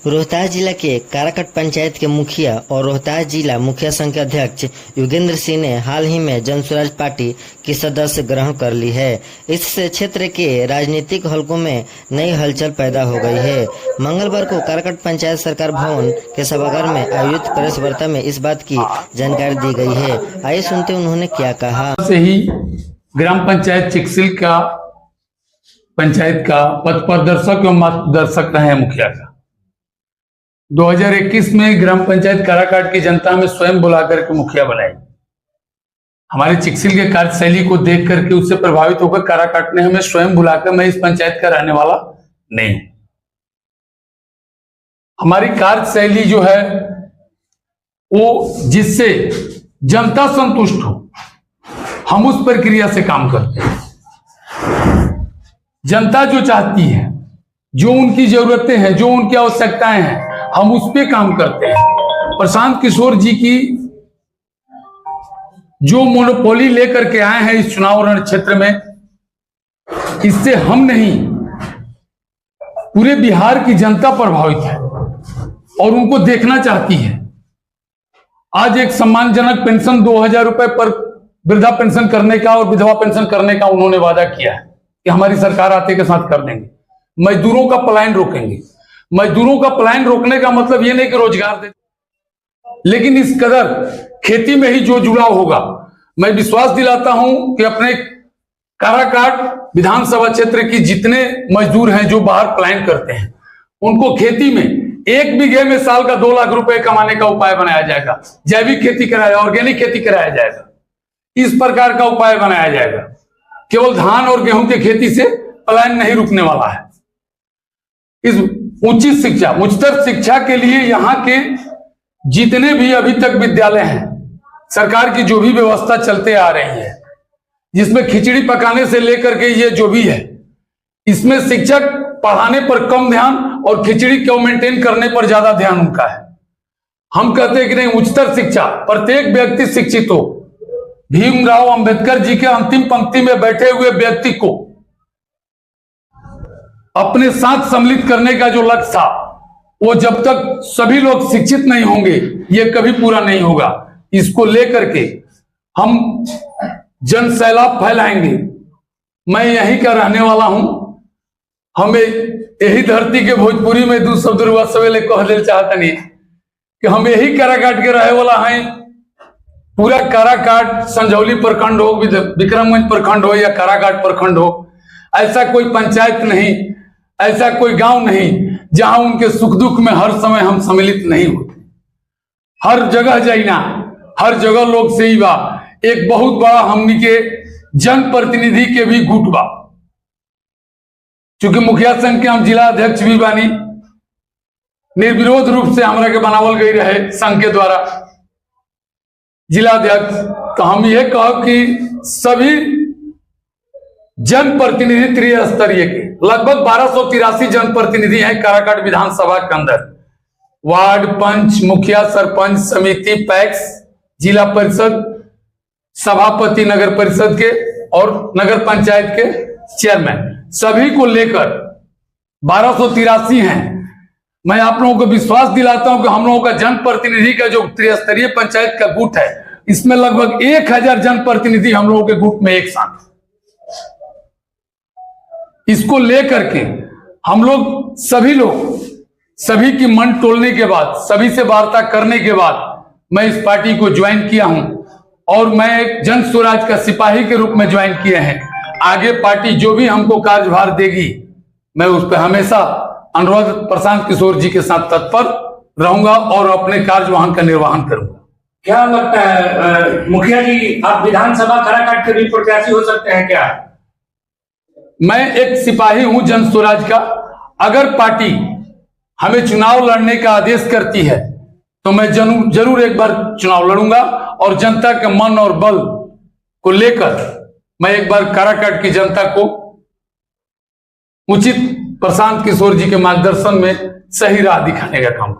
रोहतास जिला के काराकट पंचायत के मुखिया और रोहतास जिला मुखिया संघ के अध्यक्ष योगेंद्र सिंह ने हाल ही में जन स्वराज पार्टी की सदस्य ग्रहण कर ली है। इससे क्षेत्र के राजनीतिक हलकों में नई हलचल पैदा हो गई है। मंगलवार को काराकट पंचायत सरकार भवन के सभागार में आयोजित प्रेस वार्ता में इस बात की जानकारी दी गई है। आइए सुनते उन्होंने क्या कहा। से ही ग्राम पंचायत चिकसिल का पंचायत का पथ प्रदर्शक एवं मार्गदर्शक रहे हैं मुखिया का। 2021 में ग्राम पंचायत काराकाट की जनता में स्वयं बुलाकर के मुखिया बनाई। हमारे चिकसिल के कार्यशैली को देख करके उससे प्रभावित होकर काराकाट ने हमें स्वयं बुलाकर, मैं इस पंचायत का रहने वाला नहीं हूं। हमारी कार्यशैली जो है वो जिससे जनता संतुष्ट हो, हम उस प्रक्रिया से काम करते हैं। जनता जो चाहती है, जो उनकी जरूरतें हैं, जो उनकी आवश्यकताएं हैं, हम उस पे काम करते हैं। प्रशांत किशोर जी की जो मोनोपोली लेकर के आए हैं इस चुनाव रण क्षेत्र में, इससे हम नहीं पूरे बिहार की जनता प्रभावित है और उनको देखना चाहती है। आज एक सम्मानजनक पेंशन 2000 रुपए पर वृद्धा पेंशन करने का और विधवा पेंशन करने का उन्होंने वादा किया है कि हमारी सरकार आते के साथ कर देंगे। मजदूरों का पलायन रोकेंगे। मजदूरों का पलायन रोकने का मतलब ये नहीं कि रोजगार दे, लेकिन इस कदर खेती में ही जो जुड़ाव होगा, मैं विश्वास दिलाता हूं कि अपने काराकाट विधानसभा क्षेत्र की जितने मजदूर हैं जो बाहर पलायन करते हैं, उनको खेती में 1 बीघे में साल का 2 लाख रुपए कमाने का उपाय बनाया जाएगा। जैविक खेती कराया, ऑर्गेनिक खेती कराया जाएगा। इस प्रकार का उपाय बनाया जाएगा। केवल धान और गेहूं की खेती से पलायन नहीं रुकने वाला है। इस उचित शिक्षा, उच्चतर शिक्षा के लिए यहाँ के जितने भी अभी तक विद्यालय हैं, सरकार की जो भी व्यवस्था चलते आ रही है, जिसमें खिचड़ी पकाने से लेकर के ये जो भी है, इसमें शिक्षक पढ़ाने पर कम ध्यान और खिचड़ी को मेंटेन करने पर ज्यादा ध्यान उनका है। हम कहते हैं कि नहीं, उच्चतर शिक्षा, प्रत्येक व्यक्ति शिक्षित हो। भीमराव अंबेडकर जी के अंतिम पंक्ति में बैठे हुए व्यक्ति को अपने साथ सम्मिलित करने का जो लक्ष्य था, वो जब तक सभी लोग शिक्षित नहीं होंगे, ये कभी पूरा नहीं होगा। इसको लेकर के हम जन सैलाब फैलाएंगे। मैं यहीं का रहने वाला हूं। हमें यही धरती के भोजपुरी में 2 शब्द सवेले कह दे चाहता नहीं कि हम यही काराकाट के रहे वाला हैं। पूरा काराकाट संजौली प्रखंड हो, विक्रमगंज प्रखंड हो या काराकाट प्रखंड हो, ऐसा कोई पंचायत नहीं, ऐसा कोई गांव नहीं जहां उनके सुख दुख में हर समय हम सम्मिलित नहीं होते। हर जगह जाइना, हर जगह लोग से ही बा। एक बहुत बड़ा हमनी के जनप्रतिनिधि के भी गुट बा। चूंकि मुखिया संघ के हम जिला अध्यक्ष भी बानी, निर्विरोध रूप से हमरा के बनावल गई रहे संघ के द्वारा जिला अध्यक्ष। तो हम यह कहो कि सभी जनप्रतिनिधि त्रिस्तरीय के लगभग 1283 जनप्रतिनिधि हैं काराकाट विधानसभा के अंदर। वार्ड, पंच, मुखिया, सरपंच, समिति, पैक्स, जिला परिषद, सभापति नगर परिषद के और नगर पंचायत के चेयरमैन, सभी को लेकर 1283 हैं। मैं आप लोगों को विश्वास दिलाता हूं कि हम लोगों का जनप्रतिनिधि का जो त्रिस्तरीय पंचायत का गुट है, इसमें लगभग 1000 जनप्रतिनिधि हम लोगों के गुट में एक साथ। इसको लेकर के हम लोग सभी की मन तोड़ने के बाद, सभी से वार्ता करने के बाद मैं इस पार्टी को ज्वाइन किया हूं और मैं एक जन स्वराज का सिपाही के रूप में ज्वाइन किए हैं। आगे पार्टी जो भी हमको कार्यभार देगी, मैं उस पर हमेशा अनुरोध प्रशांत किशोर जी के साथ तत्पर रहूंगा और अपने कार्यवाहन का निर्वहन करूंगा। क्या लगता है मुखिया जी, आप विधानसभा काराकाट के भी प्रत्याशी हो सकते हैं क्या? मैं एक सिपाही हूं जन स्वराज का। अगर पार्टी हमें चुनाव लड़ने का आदेश करती है तो मैं जरूर एक बार चुनाव लड़ूंगा और जनता के मन और बल को लेकर मैं एक बार काराकाट की जनता को उचित प्रशांत किशोर जी के मार्गदर्शन में सही राह दिखाने का काम